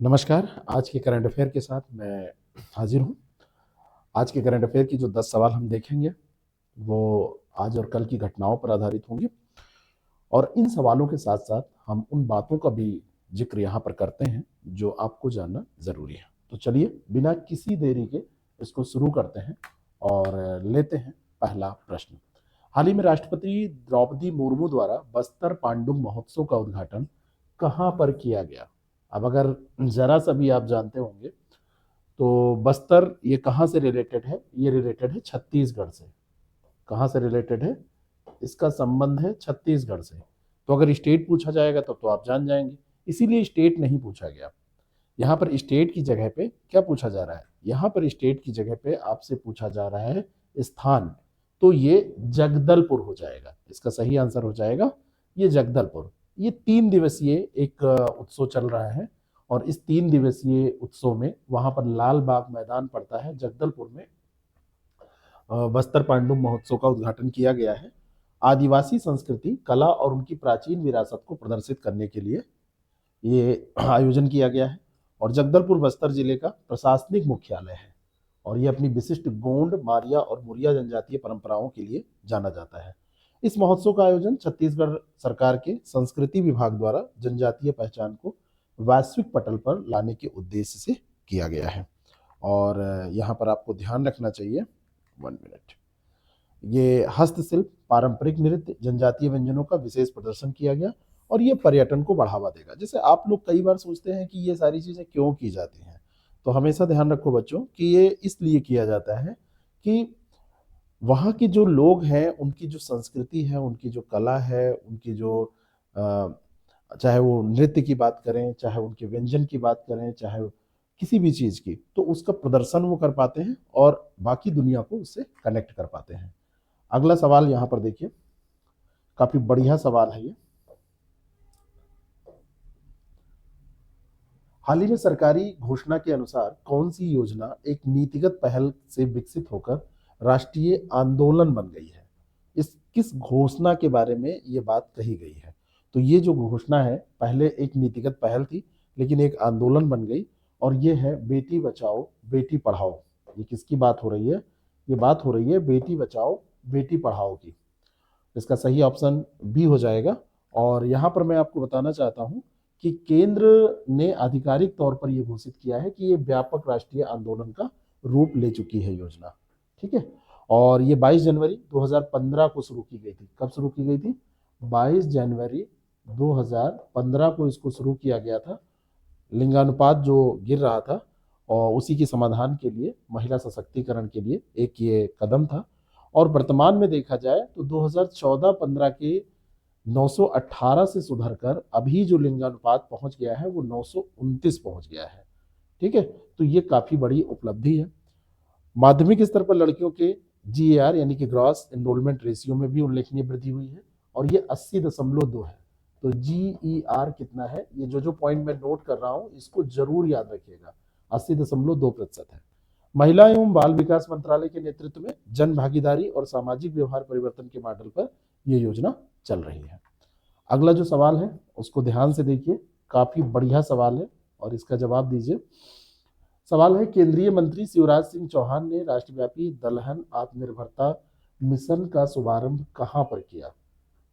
नमस्कार। आज के करंट अफेयर के साथ मैं हाजिर हूँ। आज के करंट अफेयर की जो 10 सवाल हम देखेंगे वो आज और कल की घटनाओं पर आधारित होंगे और इन सवालों के साथ साथ हम उन बातों का भी जिक्र यहाँ पर करते हैं जो आपको जानना ज़रूरी है। तो चलिए बिना किसी देरी के इसको शुरू करते हैं और लेते हैं पहला प्रश्न। हाल ही में राष्ट्रपति द्रौपदी मुर्मू द्वारा बस्तर पांडुंग महोत्सव का उद्घाटन कहाँ पर किया गया? अब अगर जरा सा भी आप जानते होंगे तो बस्तर ये कहाँ से रिलेटेड है? ये रिलेटेड है छत्तीसगढ़ से। कहाँ से रिलेटेड है? इसका संबंध है छत्तीसगढ़ से। तो अगर स्टेट पूछा जाएगा तब तो आप जान जाएंगे, इसीलिए स्टेट नहीं पूछा गया। यहाँ पर स्टेट की जगह पे क्या पूछा जा रहा है? यहाँ पर स्टेट की जगह पे आपसे पूछा जा रहा है स्थान। तो ये जगदलपुर हो जाएगा, इसका सही आंसर हो जाएगा ये जगदलपुर। ये 3 दिवसीय एक उत्सव चल रहा है और इस 3 दिवसीय उत्सव में वहां पर लाल बाग मैदान पड़ता है जगदलपुर में बस्तर पांडुंग महोत्सव का उद्घाटन किया गया है। आदिवासी संस्कृति, कला और उनकी प्राचीन विरासत को प्रदर्शित करने के लिए ये आयोजन किया गया है और जगदलपुर बस्तर जिले का प्रशासनिक मुख्यालय है और ये अपनी विशिष्ट गोंड, मारिया और मुरिया जनजातीय परंपराओं के लिए जाना जाता है। इस महोत्सव का आयोजन छत्तीसगढ़ सरकार के संस्कृति विभाग द्वारा जनजातीय पहचान को वैश्विक पटल पर लाने के उद्देश्य से किया गया है। और यहाँ पर आपको ध्यान रखना चाहिए, 1 मिनट, ये हस्तशिल्प, पारंपरिक नृत्य, जनजातीय व्यंजनों का विशेष प्रदर्शन किया गया और ये पर्यटन को बढ़ावा देगा। जैसे आप लोग कई बार सोचते हैं कि ये सारी चीज़ें क्यों की जाती हैं, तो हमेशा ध्यान रखो बच्चों कि ये इसलिए किया जाता है कि वहाँ के जो लोग हैं उनकी जो संस्कृति है, उनकी जो कला है, उनकी जो चाहे वो नृत्य की बात करें, चाहे उनके व्यंजन की बात करें, चाहे किसी भी चीज़ की, तो उसका प्रदर्शन वो कर पाते हैं और बाकी दुनिया को उससे कनेक्ट कर पाते हैं। अगला सवाल यहाँ पर देखिए, काफी बढ़िया सवाल है ये। हाल ही में सरकारी घोषणा के अनुसार कौन सी योजना एक नीतिगत पहल से विकसित होकर राष्ट्रीय आंदोलन बन गई है? इस किस घोषणा के बारे में ये बात कही गई है? तो ये जो घोषणा है पहले एक नीतिगत पहल थी लेकिन एक आंदोलन बन गई और ये है बेटी बचाओ बेटी पढ़ाओ। ये किसकी बात हो रही है? ये बात हो रही है बेटी बचाओ बेटी पढ़ाओ की। इसका सही ऑप्शन बी हो जाएगा। और यहाँ पर मैं आपको बताना चाहता हूँ कि केंद्र ने आधिकारिक तौर पर यह घोषित किया है कि ये व्यापक राष्ट्रीय आंदोलन का रूप ले चुकी है योजना। ठीक है, और ये 22 जनवरी 2015 को शुरू की गई थी। कब शुरू की गई थी? 22 जनवरी 2015 को इसको शुरू किया गया था। लिंगानुपात जो गिर रहा था और उसी के समाधान के लिए, महिला सशक्तिकरण के लिए एक ये कदम था। और वर्तमान में देखा जाए तो 2014-15 के 918 से सुधर कर अभी जो लिंगानुपात पहुंच गया है वो 929 पहुंच गया है। ठीक है, तो ये काफी बड़ी उपलब्धि है। माध्यमिक स्तर पर लड़कियों के GAR यानी कि ग्रॉस एनरोलमेंट रेशियो में भी उल्लेखनीय वृद्धि हुई है और ये 80.2 है। तो GER कितना है? ये जो पॉइंट मैं नोट कर रहा हूं इसको जरूर याद रखिएगा, 80.2% है। महिला एवं बाल विकास मंत्रालय के नेतृत्व में जन भागीदारी और सामाजिक व्यवहार परिवर्तन के मॉडल पर यह योजना चल रही है। अगला जो सवाल है उसको ध्यान से देखिए, काफी बढ़िया सवाल है और इसका जवाब दीजिए। सवाल है, केंद्रीय मंत्री शिवराज सिंह चौहान ने राष्ट्रव्यापी दलहन आत्मनिर्भरता मिशन का शुभारंभ कहां पर किया?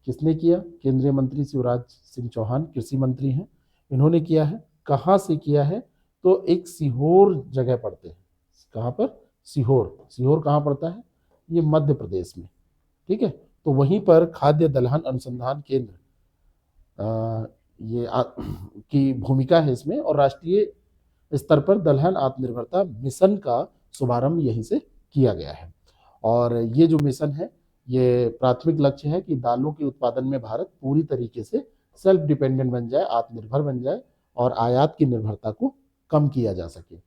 किसने किया? केंद्रीय मंत्री शिवराज सिंह चौहान कृषि मंत्री हैं, इन्होंने किया है। कहां से किया है? तो एक सीहोर जगह पड़ते हैं। कहां पर? सीहोर। सीहोर कहां पड़ता है? ये मध्य प्रदेश में। ठीक है, तो वहीं पर खाद्य दलहन अनुसंधान केंद्र की भूमिका है इसमें और राष्ट्रीय स्तर पर दलहन आत्मनिर्भरता मिशन का शुभारंभ यहीं से किया गया है। और ये जो मिशन है ये प्राथमिक लक्ष्य है कि दालों के उत्पादन में भारत पूरी तरीके से सेल्फ डिपेंडेंट बन जाए, आत्मनिर्भर बन जाए और आयात की निर्भरता को कम किया जा सके।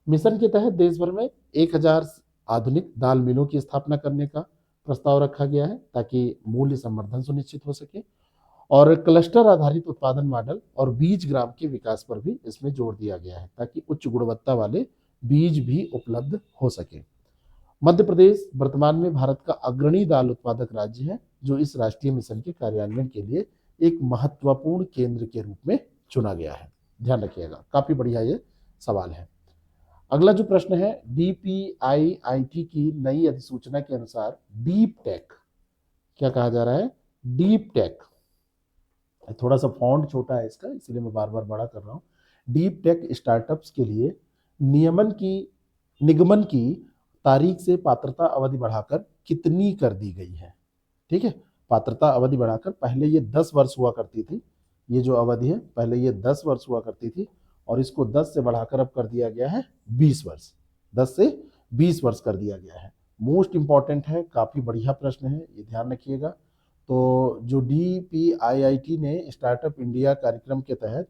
मिशन के तहत देश भर में 1000 आधुनिक दाल मिलों की स्थापना करने का प्रस्ताव रखा गया है ताकि मूल्य संवर्धन सुनिश्चित हो सके और क्लस्टर आधारित उत्पादन मॉडल और बीज ग्राम के विकास पर भी इसमें जोर दिया गया है ताकि उच्च गुणवत्ता वाले बीज भी उपलब्ध हो सके। मध्य प्रदेश वर्तमान में भारत का अग्रणी दाल उत्पादक राज्य है जो इस राष्ट्रीय मिशन के कार्यान्वयन के लिए एक महत्वपूर्ण केंद्र के रूप में चुना गया है। ध्यान रखिएगा, काफी बढ़िया ये सवाल है। अगला जो प्रश्न है, DPIIT की नई अधिसूचना के अनुसार डीप टेक, क्या कहा जा रहा है, डीप टेक, थोड़ा सा फॉन्ट छोटा है इसका इसलिए मैं बार बार बड़ा कर रहा हूँ, डीप टेक स्टार्टअप्स के लिए निगमन की तारीख से पात्रता अवधि बढ़ाकर कितनी कर दी गई है। ठीक है, पात्रता अवधि बढ़ाकर, पहले ये 10 वर्ष हुआ करती थी, ये जो अवधि है पहले ये 10 वर्ष हुआ करती थी और इसको 10 से बढ़ाकर अब कर दिया गया है 20 वर्ष, 10 से 20 वर्ष कर दिया गया है। मोस्ट इंपॉर्टेंट है, काफी बढ़िया प्रश्न है, ये ध्यान रखिएगा। तो जो DPIIT ने स्टार्टअप इंडिया कार्यक्रम के तहत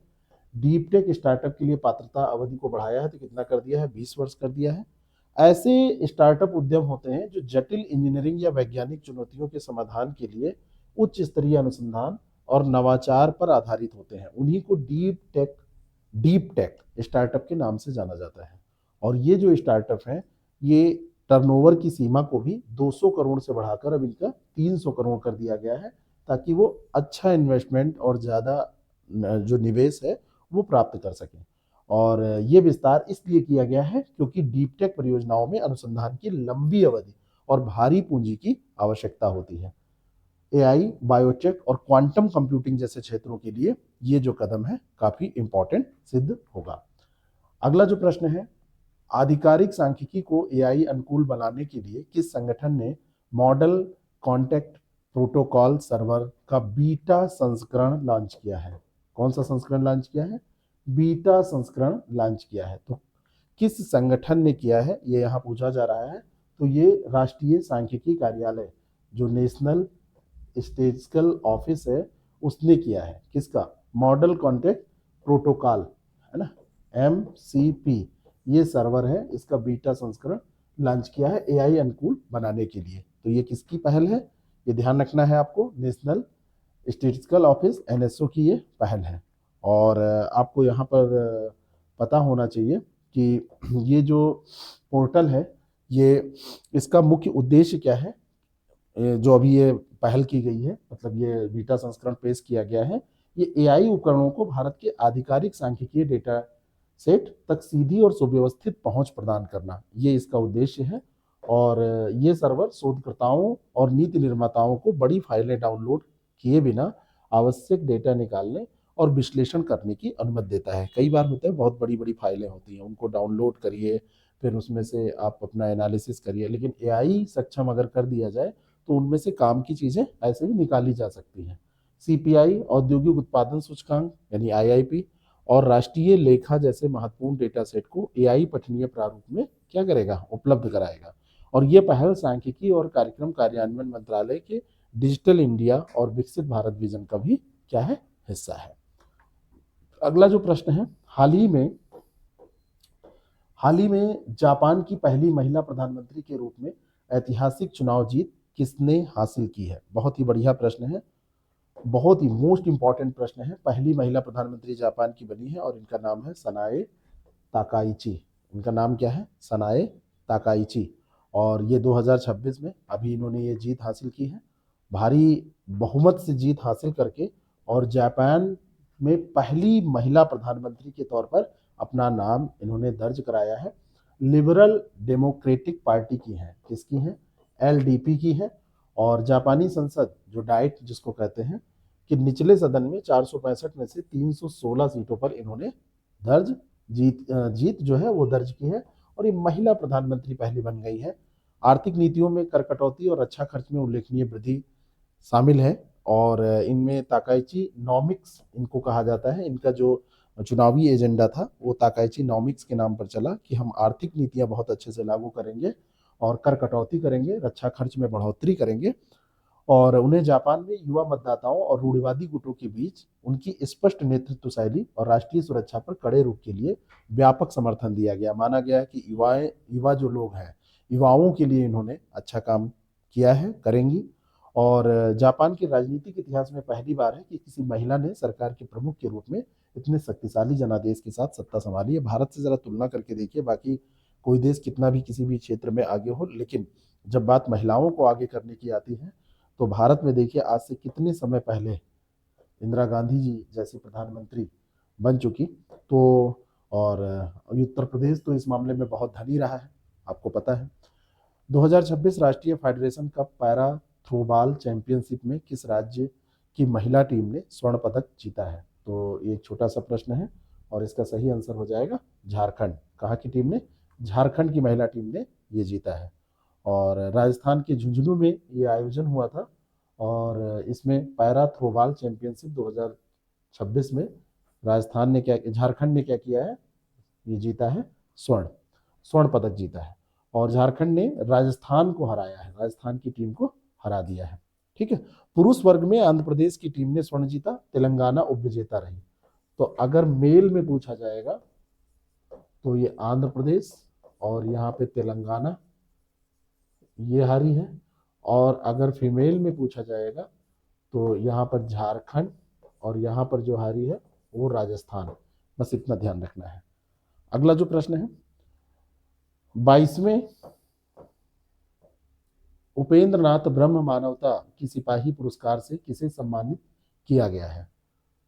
डीप टेक स्टार्टअप के लिए पात्रता अवधि को बढ़ाया है, तो कितना कर दिया है, 20 वर्ष कर दिया है। ऐसे स्टार्टअप उद्यम होते हैं जो जटिल इंजीनियरिंग या वैज्ञानिक चुनौतियों के समाधान के लिए उच्च स्तरीय अनुसंधान और नवाचार पर आधारित होते हैं, उन्हीं को डीप टेक स्टार्टअप के नाम से जाना जाता है। और ये जो स्टार्टअप है ये टर्नओवर की सीमा को भी 200 करोड़ से बढ़ाकर अब इनका 300 करोड़ कर दिया गया है, ताकि वो अच्छा इन्वेस्टमेंट और ज़्यादा जो निवेश है वो प्राप्त कर सकें। और ये विस्तार इसलिए किया गया है क्योंकि डीप टेक परियोजनाओं में अनुसंधान की लंबी अवधि और भारी पूंजी की आवश्यकता होती है। AI, बायोटेक और क्वांटम कंप्यूटिंग जैसे क्षेत्रों के लिए ये जो कदम है काफी इंपॉर्टेंट सिद्ध होगा। अगला जो प्रश्न है, आधिकारिक सांख्यिकी को AI अनुकूल बनाने के लिए किस संगठन ने मॉडल कॉन्टेक्ट प्रोटोकॉल सर्वर का बीटा संस्करण लॉन्च किया है। कौन सा संस्करण लॉन्च किया है, बीटा संस्करण लॉन्च किया है। तो किस संगठन ने किया है ये यहाँ पूछा जा रहा है। तो ये राष्ट्रीय सांख्यिकी कार्यालय जो नेशनल स्टैटिस्टिकल ऑफिस है उसने किया है। किसका, मॉडल कॉन्टेक्ट प्रोटोकॉल है ना, MCP, ये सर्वर है, इसका बीटा संस्करण लॉन्च किया है AI अनुकूल बनाने के लिए। तो ये किसकी पहल है, ये ध्यान रखना है आपको, नेशनल स्टैटिस्टिकल ऑफिस NSO की ये पहल है। और आपको यहाँ पर पता होना चाहिए कि ये जो पोर्टल है ये, इसका मुख्य उद्देश्य क्या है, जो अभी ये पहल की गई है, मतलब ये बीटा संस्करण पेश किया गया है, ये AI उपकरणों को भारत के आधिकारिक सांख्यिकीय डेटा सेट तक सीधी और सुव्यवस्थित पहुंच प्रदान करना, ये इसका उद्देश्य है। और ये सर्वर शोधकर्ताओं और नीति निर्माताओं को बड़ी फाइलें डाउनलोड किए बिना आवश्यक डेटा निकालने और विश्लेषण करने की अनुमति देता है। कई बार होता है बहुत बड़ी बड़ी फाइलें होती हैं, उनको डाउनलोड करिए, फिर उसमें से आप अपना एनालिसिस करिए, लेकिन AI सक्षम अगर कर दिया जाए तो उनमें से काम की चीजें ऐसे ही निकाली जा सकती हैं। CPI, औद्योगिक उत्पादन सूचकांक यानी IIP और राष्ट्रीय लेखा जैसे महत्वपूर्ण डेटा सेट को AI पठनीय प्रारूप में क्या करेगा, उपलब्ध कराएगा। और ये पहल सांख्यिकी और कार्यक्रम कार्यान्वयन मंत्रालय के डिजिटल इंडिया और विकसित भारत विजन का भी क्या है, हिस्सा है। अगला जो प्रश्न है, हाल ही में जापान की पहली महिला प्रधानमंत्री के रूप में ऐतिहासिक चुनाव जीत किसने हासिल की है। बहुत ही बढ़िया प्रश्न है, बहुत ही मोस्ट इंपॉर्टेंट प्रश्न है। पहली महिला प्रधानमंत्री जापान की बनी है और इनका नाम है सनाए ताकाइची। इनका नाम क्या है, सनाए ताकाइची। और ये 2026 में अभी इन्होंने ये जीत हासिल की है, भारी बहुमत से जीत हासिल करके, और जापान में पहली महिला प्रधानमंत्री के तौर पर अपना नाम इन्होंने दर्ज कराया है। लिबरल डेमोक्रेटिक पार्टी की है, किसकी है, LDP की है। और जापानी संसद जो डाइट जिसको कहते हैं, कि निचले सदन में 465 में से 316 सीटों पर इन्होंने जीत जो है वो दर्ज की है, और ये महिला प्रधानमंत्री पहली बन गई है। आर्थिक नीतियों में कर कटौती और रक्षा खर्च में उल्लेखनीय वृद्धि शामिल है। और इनमें ताकाइची नॉमिक्स इनको कहा जाता है। इनका जो चुनावी एजेंडा था वो ताकाइची नॉमिक्स के नाम पर चला, कि हम आर्थिक नीतियां बहुत अच्छे से लागू करेंगे और कर कटौती करेंगे, रक्षा खर्च में बढ़ोतरी करेंगे। और उन्हें जापान में युवा मतदाताओं और रूढ़िवादी गुटों के बीच उनकी स्पष्ट नेतृत्व शैली और राष्ट्रीय सुरक्षा पर कड़े रुख के लिए व्यापक समर्थन दिया गया। माना गया कि युवा जो लोग हैं, युवाओं के लिए इन्होंने अच्छा काम किया है, करेंगी। और जापान के राजनीतिक इतिहास में पहली बार है कि किसी महिला ने सरकार के प्रमुख के रूप में इतने शक्तिशाली जनादेश के साथ सत्ता संभाली है। भारत से जरा तुलना करके देखिए, बाकी कोई देश कितना भी किसी भी क्षेत्र में आगे हो, लेकिन जब बात महिलाओं को आगे करने की आती है तो भारत में देखिए आज से कितने समय पहले इंदिरा गांधी जी जैसी प्रधानमंत्री बन चुकी, तो और उत्तर प्रदेश तो इस मामले में बहुत धनी रहा है, आपको पता है। 2026 राष्ट्रीय federation cup para throwball championship में किस राज्य की महिला टीम ने स्वर्ण पदक जीता है? तो ये एक छोटा सा प्रश्न है और इसका सही आंसर हो जाएगा झारखंड। कहाँ की टीम ने? झारखंड की महिला टीम ने ये जीता है। और राजस्थान के झुंझुनू में ये आयोजन हुआ था और इसमें पैरा थ्रोबॉल चैंपियनशिप 2026 में राजस्थान ने क्या, झारखंड ने क्या किया है? ये जीता है स्वर्ण स्वर्ण पदक जीता है और झारखंड ने राजस्थान को हराया है, राजस्थान की टीम को हरा दिया है। ठीक है। पुरुष वर्ग में आंध्र प्रदेश की टीम ने स्वर्ण जीता, तेलंगाना उपविजेता रही। तो अगर मेल में पूछा जाएगा तो ये आंध्र प्रदेश और यहाँ पे तेलंगाना ये हारी है, और अगर फीमेल में पूछा जाएगा तो यहाँ पर झारखंड और यहाँ पर जो हारी है वो राजस्थान। बस इतना ध्यान रखना है। अगला जो प्रश्न है, 22वें उपेंद्र नाथ ब्रह्म मानवता की सिपाही पुरस्कार से किसे सम्मानित किया गया है?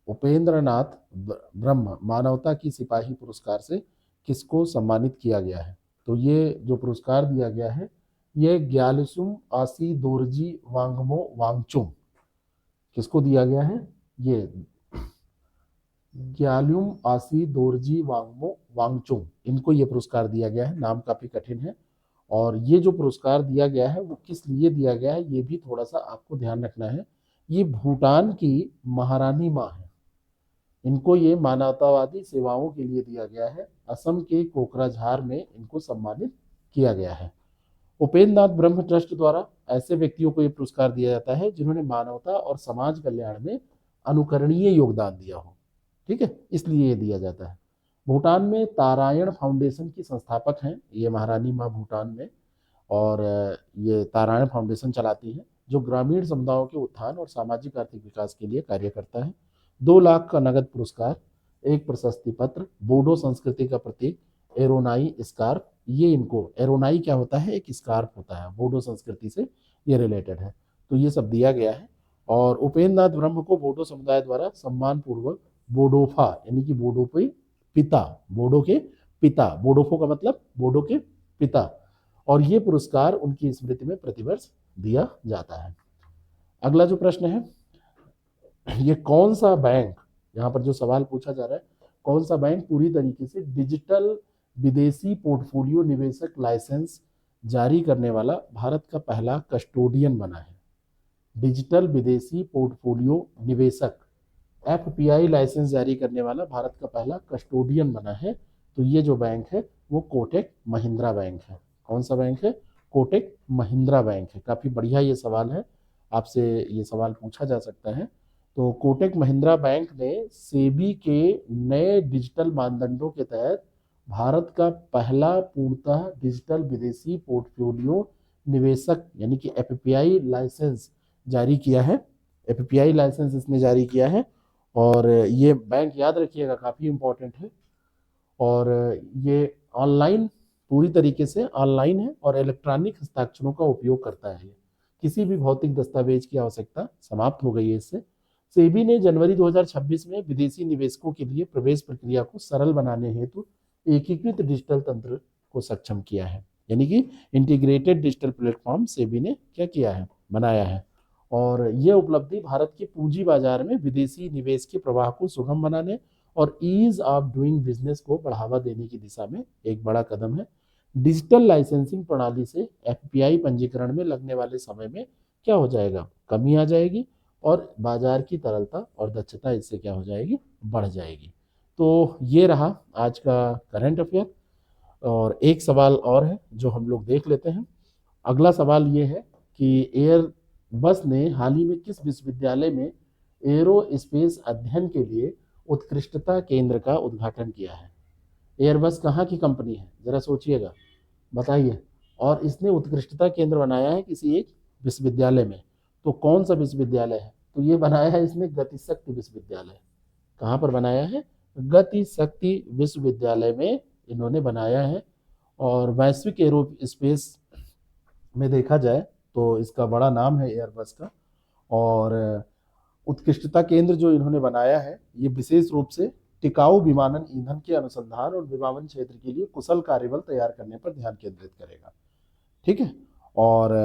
उपेंद्र नाथ ब्रह्म मानवता की सिपाही पुरस्कार से किसको सम्मानित किया गया है? तो ये जो पुरस्कार दिया गया है ये ग्यालसुम आसी दोरजी वांगमो वांगचुम, किसको दिया गया है? ये ग्यालुम आसी दोरजी वांगमो वांगचुम, इनको ये पुरस्कार दिया गया है। नाम काफी कठिन है और ये जो पुरस्कार दिया गया है वो किस लिए दिया गया है ये भी थोड़ा सा आपको ध्यान रखना है। ये भूटान की महारानी माँ है, इनको ये मानवतावादी सेवाओं के लिए दिया गया है। असम के कोकराझार में इनको सम्मानित किया गया है। उपेंद्र नाथ ब्रह्म ट्रस्ट द्वारा ऐसे व्यक्तियों को ये पुरस्कार दिया जाता है जिन्होंने मानवता और समाज कल्याण में अनुकरणीय योगदान दिया हो। ठीक है, इसलिए ये दिया जाता है। भूटान में तारायण फाउंडेशन की संस्थापक हैं ये महारानी माँ भूटान में, और ये तारायण फाउंडेशन चलाती है जो ग्रामीण समुदायों के उत्थान और सामाजिक आर्थिक विकास के लिए कार्य करता है। 2 लाख का नगद पुरस्कार, एक प्रशस्ति पत्र, बोडो संस्कृति का प्रतीक एरोनाई स्कार्फ, ये इनको, एरोनाई क्या होता है? एक स्कार्फ होता है, बोडो संस्कृति से ये रिलेटेड है। तो ये सब दिया गया है। और उपेंद्र नाथ ब्रह्म को बोडो समुदाय द्वारा सम्मान पूर्वक बोडोफा यानी कि बोडो पे पिता, बोडो के पिता, बोडोफो का मतलब बोडो के पिता, और ये पुरस्कार उनकी स्मृति में प्रतिवर्ष दिया जाता है। अगला जो प्रश्न है, ये कौन सा बैंक, यहाँ पर जो सवाल पूछा जा रहा है, कौन सा बैंक पूरी तरीके से डिजिटल विदेशी पोर्टफोलियो निवेशक लाइसेंस जारी करने वाला भारत का पहला कस्टोडियन बना है? डिजिटल विदेशी पोर्टफोलियो निवेशक एफपीआई लाइसेंस जारी करने वाला भारत का पहला कस्टोडियन बना है। तो ये जो बैंक है वो कोटक महिंद्रा बैंक है। कौन सा बैंक है? कोटक महिंद्रा बैंक है। काफ़ी बढ़िया ये सवाल है, आपसे ये सवाल पूछा जा सकता है। तो कोटक महिंद्रा बैंक ने सेबी के नए डिजिटल मानदंडों के तहत भारत का पहला पूर्णतः डिजिटल विदेशी पोर्टफोलियो निवेशक यानी कि एफपीआई लाइसेंस जारी किया है। एफपीआई लाइसेंस इसने जारी किया है और ये बैंक, याद रखिएगा, काफ़ी इम्पोर्टेंट है। और ये ऑनलाइन, पूरी तरीके से ऑनलाइन है और इलेक्ट्रॉनिक हस्ताक्षरों का उपयोग करता है। किसी भी भौतिक दस्तावेज की आवश्यकता समाप्त हो गई है इससे। सेबी ने जनवरी 2026 में विदेशी निवेशकों के लिए प्रवेश प्रक्रिया को सरल बनाने हेतु एकीकृत डिजिटल तंत्र को सक्षम किया है, यानी कि इंटीग्रेटेड डिजिटल प्लेटफॉर्म सेबी ने क्या किया है? बनाया है। और यह उपलब्धि भारत के पूंजी बाजार में विदेशी निवेश के प्रवाह को सुगम बनाने और ईज ऑफ डूइंग बिजनेस को बढ़ावा देने की दिशा में एक बड़ा कदम है। डिजिटल लाइसेंसिंग प्रणाली से एफपीआई पंजीकरण में लगने वाले समय में क्या हो जाएगा? कमी आ जाएगी और बाजार की तरलता और दक्षता इससे क्या हो जाएगी? बढ़ जाएगी। तो ये रहा आज का करंट अफेयर। और एक सवाल और है जो हम लोग देख लेते हैं। अगला सवाल ये है कि एयरबस ने हाल ही में किस विश्वविद्यालय में एरोस्पेस अध्ययन के लिए उत्कृष्टता केंद्र का उद्घाटन किया है? एयरबस कहाँ की कंपनी है? जरा सोचिएगा, बताइए। और इसने उत्कृष्टता केंद्र बनाया है किसी एक विश्वविद्यालय में। तो कौन सा विश्वविद्यालय है? तो ये बनाया है इसने गतिशक्ति विश्वविद्यालय। कहाँ पर बनाया है? गतिशक्ति विश्वविद्यालय में इन्होंने बनाया है। और वैश्विक एरोस्पेस में देखा जाए तो इसका बड़ा नाम है एयरबस का। और उत्कृष्टता केंद्र जो इन्होंने बनाया है ये विशेष रूप से टिकाऊ विमानन ईंधन के अनुसंधान और विमानन क्षेत्र के लिए कुशल कार्यबल तैयार करने पर ध्यान केंद्रित करेगा। ठीक है। और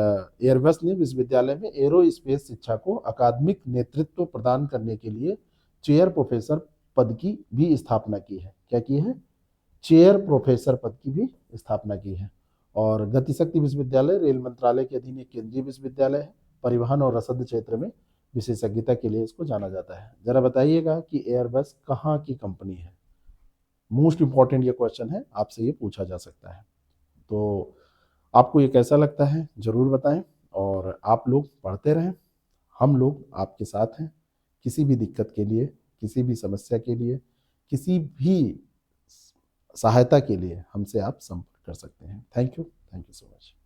एयरबस ने विश्वविद्यालय में एरो स्पेस शिक्षा को अकादमिक नेतृत्व प्रदान करने के लिए चेयर प्रोफेसर पद की भी स्थापना की है। क्या की है? चेयर प्रोफेसर पद की भी स्थापना की है। और गतिशक्ति विश्वविद्यालय रेल मंत्रालय के अधीन एक केंद्रीय विश्वविद्यालय है। परिवहन और रसद क्षेत्र में विशेषज्ञता के लिए इसको जाना जाता है। जरा बताइएगा कि एयरबस कहाँ की कंपनी है? मोस्ट इंपॉर्टेंट ये क्वेश्चन है, आपसे ये पूछा जा सकता है। तो आपको ये कैसा लगता है जरूर बताएं, और आप लोग पढ़ते रहें। हम लोग आपके साथ हैं। किसी भी दिक्कत के लिए, किसी भी समस्या के लिए, किसी भी सहायता के लिए हमसे आप संपर्क कर सकते हैं। Thank you so much.